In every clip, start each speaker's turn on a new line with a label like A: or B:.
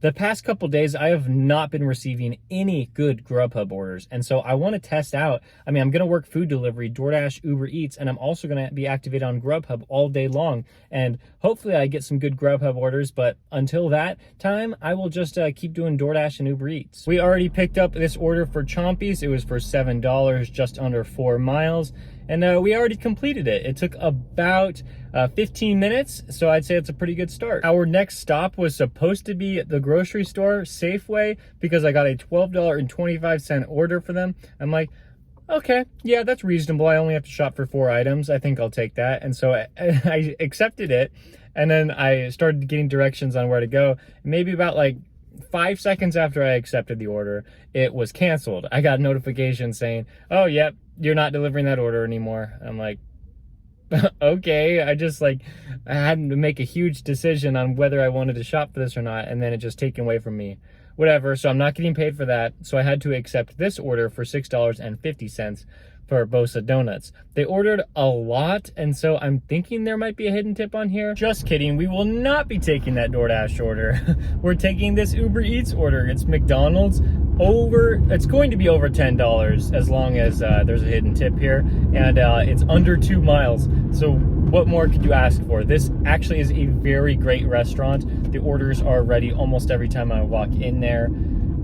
A: The past couple days, I have not been receiving any good Grubhub orders. And so I want to test out. I'm going to work food delivery, DoorDash, Uber Eats, and I'm also going to be activated on Grubhub all day long. And hopefully I get some good Grubhub orders. But until that time, I will just keep doing DoorDash and Uber Eats. We already picked up this order for Chompies. It was for $7, just under 4 miles. And we already completed it. It took about 15 minutes, so I'd say it's a pretty good start. Our next stop was supposed to be the grocery store, Safeway, because I got a $12.25 order for them. I'm like, okay, yeah, that's reasonable. I only have to shop for 4 items. I think I'll take that. And so I accepted it, and then I started getting directions on where to go. Maybe about like 5 seconds after I accepted the order, it was canceled. I got a notification saying, oh, yep, you're not delivering that order anymore. I'm like, okay. I had to make a huge decision on whether I wanted to shop for this or not, and then it just taken away from me. Whatever, so I'm not getting paid for that, so I had to accept this order for $6.50 for Bosa Donuts. They ordered a lot, and so I'm thinking there might be a hidden tip on here. Just kidding, we will not be taking that DoorDash order. We're taking this Uber Eats order. It's McDonald's. It's going to be over $10 as long as there's a hidden tip here, and it's under 2 miles. So what more could you ask for? This actually is a very great restaurant. The orders are ready almost every time I walk in there.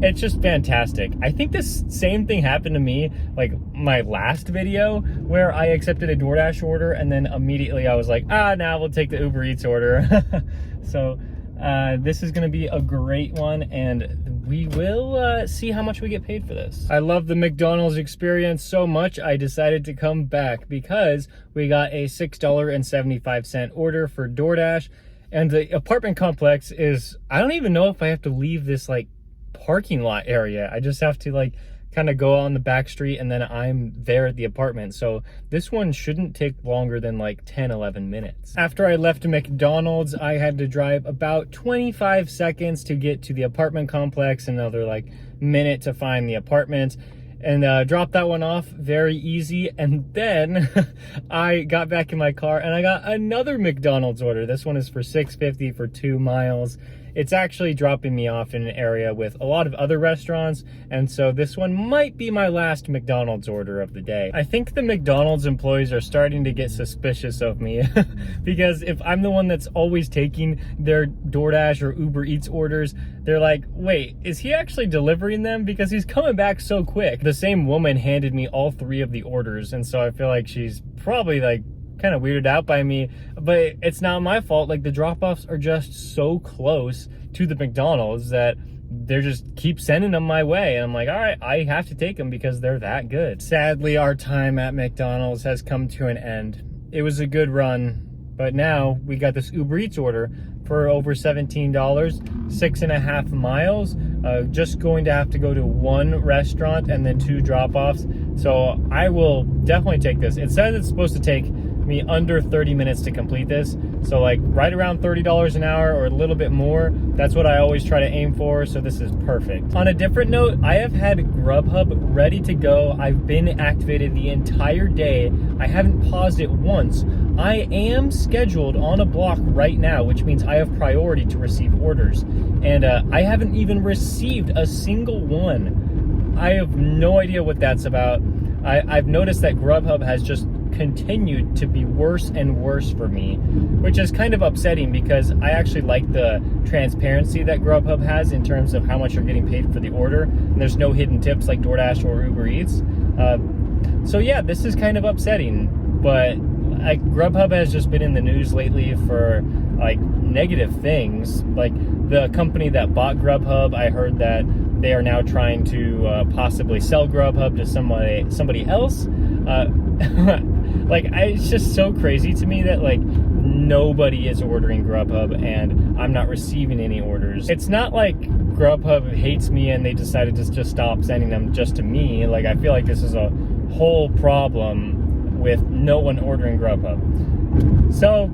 A: It's just fantastic. I think this same thing happened to me, like my last video, where I accepted a DoorDash order and then immediately I was like, now we'll take the Uber Eats order. So this is gonna be a great one, and we will see how much we get paid for this. I love the McDonald's experience so much, I decided to come back because we got a $6.75 order for DoorDash, and the apartment complex is, I don't even know if I have to leave this like parking lot area. I just have to like kind of go on the back street and then I'm there at the apartment. So this one shouldn't take longer than like 10-11 minutes. After I left McDonald's, I had to drive about 25 seconds to get to the apartment complex, another like minute to find the apartment, and drop that one off. Very easy. And then I got back in my car and I got another McDonald's order. This one is for $6.50 for 2 miles. It's actually dropping me off in an area with a lot of other restaurants, and so this one might be my last McDonald's order of the day. I think the McDonald's employees are starting to get suspicious of me because if I'm the one that's always taking their DoorDash or Uber Eats orders, they're like, wait, is he actually delivering them? Because he's coming back so quick. The same woman handed me all 3 of the orders, and so I feel like she's probably like kind of weirded out by me, but it's not my fault. Like, the drop-offs are just so close to the McDonald's that they're just keep sending them my way, and I'm like, all right, I have to take them because they're that good. Sadly, our time at McDonald's has come to an end. It was a good run, but now we got this Uber Eats order for over $17, 6.5 miles. Just going to have to go to 1 restaurant and then 2 drop-offs. So I will definitely take this. It says it's supposed to take me under 30 minutes to complete this, so like right around $30 an hour or a little bit more. That's what I always try to aim for, so this is perfect. On a different note, I have had Grubhub ready to go. I've been activated the entire day. I haven't paused it once. I am scheduled on a block right now, which means I have priority to receive orders, and I haven't even received a single one. I have no idea what that's about. I've noticed that Grubhub has just continued to be worse and worse for me, which is kind of upsetting because I actually like the transparency that Grubhub has in terms of how much you're getting paid for the order, and there's no hidden tips like DoorDash or Uber Eats. So yeah, this is kind of upsetting, but Grubhub has just been in the news lately for like negative things. Like the company that bought Grubhub, I heard that they are now trying to possibly sell Grubhub to somebody else. Like, it's just so crazy to me that like nobody is ordering Grubhub and I'm not receiving any orders. It's not like Grubhub hates me and they decided to just stop sending them just to me. Like, I feel like this is a whole problem with no one ordering Grubhub. So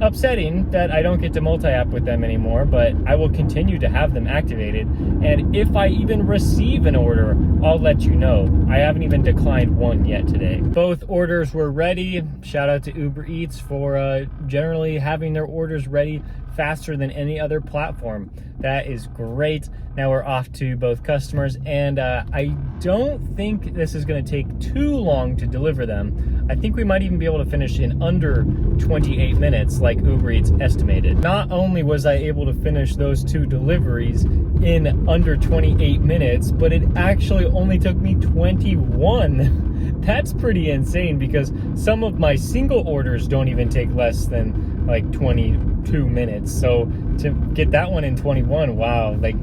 A: upsetting that I don't get to multi-app with them anymore, but I will continue to have them activated, and if I even receive an order, I'll let you know. I haven't even declined one yet today. Both orders were ready. Shout out to Uber Eats for generally having their orders ready faster than any other platform. That is great. Now we're off to both customers, and I don't think this is going to take too long to deliver them. I think we might even be able to finish in under 28 minutes like Uber Eats estimated. Not only was I able to finish those 2 deliveries in under 28 minutes, but it actually only took me 21. That's pretty insane, because some of my single orders don't even take less than like 22 minutes. So to get that one in 21, wow, like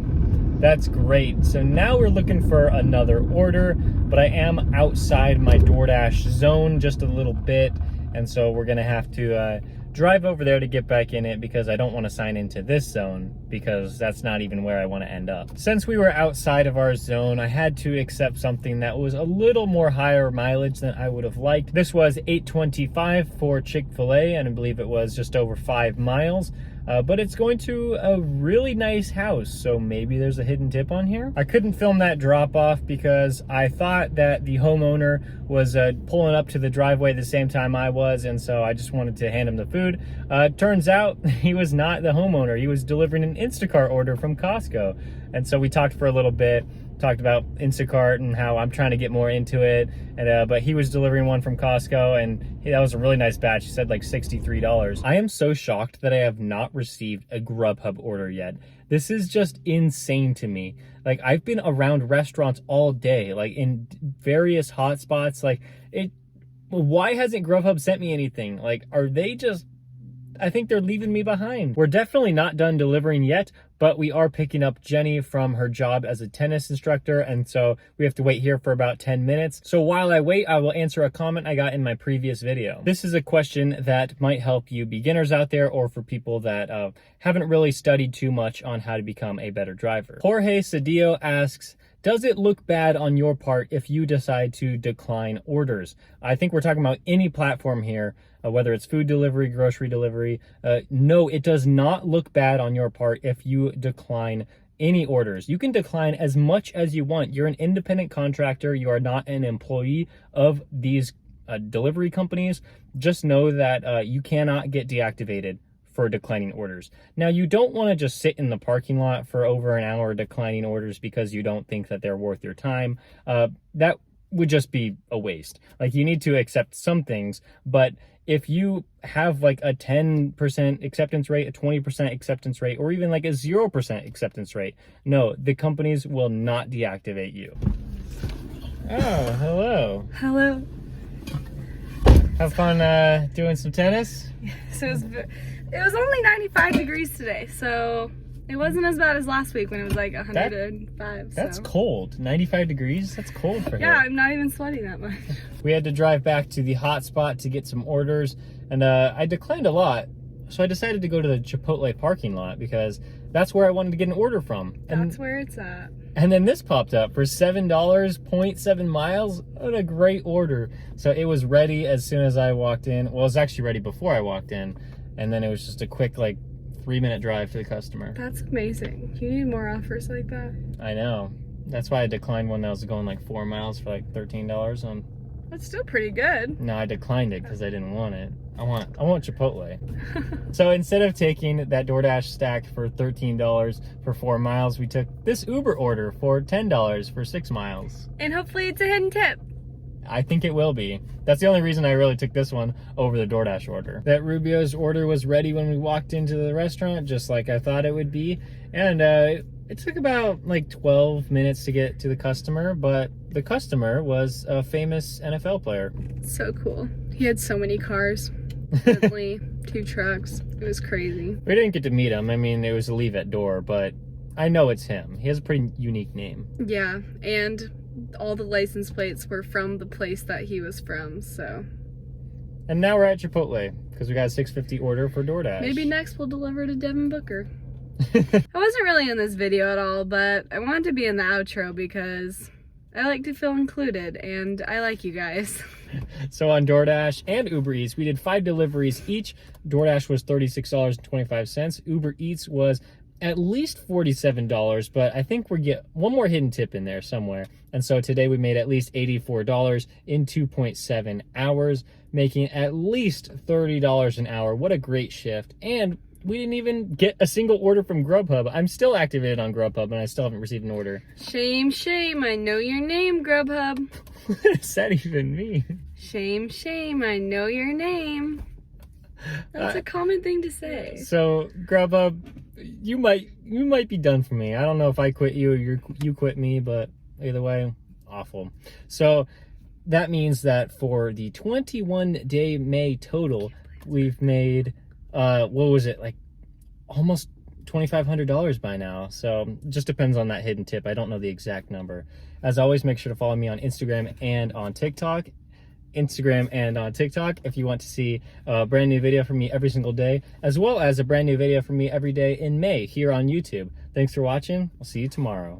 A: that's great. So now we're looking for another order, but I am outside my DoorDash zone just a little bit, and so we're gonna have to drive over there to get back in it, because I don't want to sign into this zone, because that's not even where I want to end up. Since we were outside of our zone, I had to accept something that was a little more higher mileage than I would have liked. This was $8.25 for Chick-fil-A, and I believe it was just over 5 miles. But it's going to a really nice house, so maybe there's a hidden tip on here. I couldn't film that drop off because I thought that the homeowner was pulling up to the driveway the same time I was, and so I just wanted to hand him the food. Turns out he was not the homeowner. He was delivering an Instacart order from Costco, and so we talked for a little bit. Talked about Instacart and how I'm trying to get more into it, and but he was delivering one from Costco, and that was a really nice batch. He said like $63. I am so shocked that I have not received a Grubhub order yet. This is just insane to me. Like, I've been around restaurants all day, like in various hotspots. Like, why hasn't Grubhub sent me anything? Like, are they just, I think they're leaving me behind. We're definitely not done delivering yet, but we are picking up Jenny from her job as a tennis instructor, and so we have to wait here for about 10 minutes. So while I wait, I will answer a comment I got in my previous video. This is a question that might help you beginners out there, or for people that haven't really studied too much on how to become a better driver. Jorge Cedillo asks, does it look bad on your part if you decide to decline orders? I think we're talking about any platform here, whether it's food delivery, grocery delivery. No, it does not look bad on your part if you decline any orders. You can decline as much as you want. You're an independent contractor. You are not an employee of these delivery companies. Just know that you cannot get deactivated for declining orders. Now, you don't want to just sit in the parking lot for over an hour declining orders because you don't think that they're worth your time. That would just be a waste. Like, you need to accept some things, but if you have like a 10% acceptance rate, a 20% acceptance rate, or even like a 0% acceptance rate, no, the companies will not deactivate you. Oh, hello.
B: Hello.
A: Have fun doing some tennis?
B: So it was only 95 degrees today, so it wasn't as bad as last week when it was like 105.
A: That's cold. 95 degrees? That's cold for here.
B: Yeah, I'm not even sweating that much.
A: We had to drive back to the hot spot to get some orders, and I declined a lot, so I decided to go to the Chipotle parking lot because that's where I wanted to get an order from.
B: That's where it's at.
A: And then this popped up for $7, 0.7 miles. What a great order. So it was ready as soon as I walked in. Well, it was actually ready before I walked in, and then it was just a quick, like, 3-minute drive to the customer.
B: That's amazing. You need more offers like that.
A: I know. That's why I declined one that was going like 4 miles for like $13.
B: That's still pretty good.
A: No, I declined it because I didn't want it. I want Chipotle. So instead of taking that DoorDash stack for $13 for 4 miles, we took this Uber order for $10 for 6 miles.
B: And hopefully it's a hidden tip.
A: I think it will be. That's the only reason I really took this one over the DoorDash order. That Rubio's order was ready when we walked into the restaurant, just like I thought it would be. And it took about like 12 minutes to get to the customer, but the customer was a famous NFL player.
B: So cool. He had so many cars. Bentley, 2 trucks. It was crazy.
A: We didn't get to meet him. I mean, it was a leave at door, but I know it's him. He has a pretty unique name.
B: Yeah, and all the license plates were from the place that he was from, so.
A: And now we're at Chipotle because we got a $6.50 order for DoorDash.
B: Maybe next we'll deliver to Devin Booker. I wasn't really in this video at all, but I wanted to be in the outro because I like to feel included, and I like you guys.
A: So on DoorDash and Uber Eats, we did 5 deliveries each. DoorDash was $36.25. Uber Eats was at least $47, but I think we get one more hidden tip in there somewhere. And so today we made at least $84 in 2.7 hours, making at least $30 an hour. What a great shift. And we didn't even get a single order from Grubhub. I'm still activated on Grubhub, and I still haven't received an order.
B: Shame, shame, I know your name, Grubhub.
A: What does that even mean?
B: Shame, shame, I know your name. That's a common thing to say.
A: So, Grubhub, you might be done for me. I don't know if I quit you or you quit me, but either way, awful. So, that means that for the 21-day May total, we've made, what was it, like almost $2,500 by now. So just depends on that hidden tip. I don't know the exact number. As always, make sure to follow me on Instagram and on TikTok. If you want to see a brand new video from me every single day, as well as a brand new video from me every day in May here on YouTube. Thanks for watching. I'll see you tomorrow.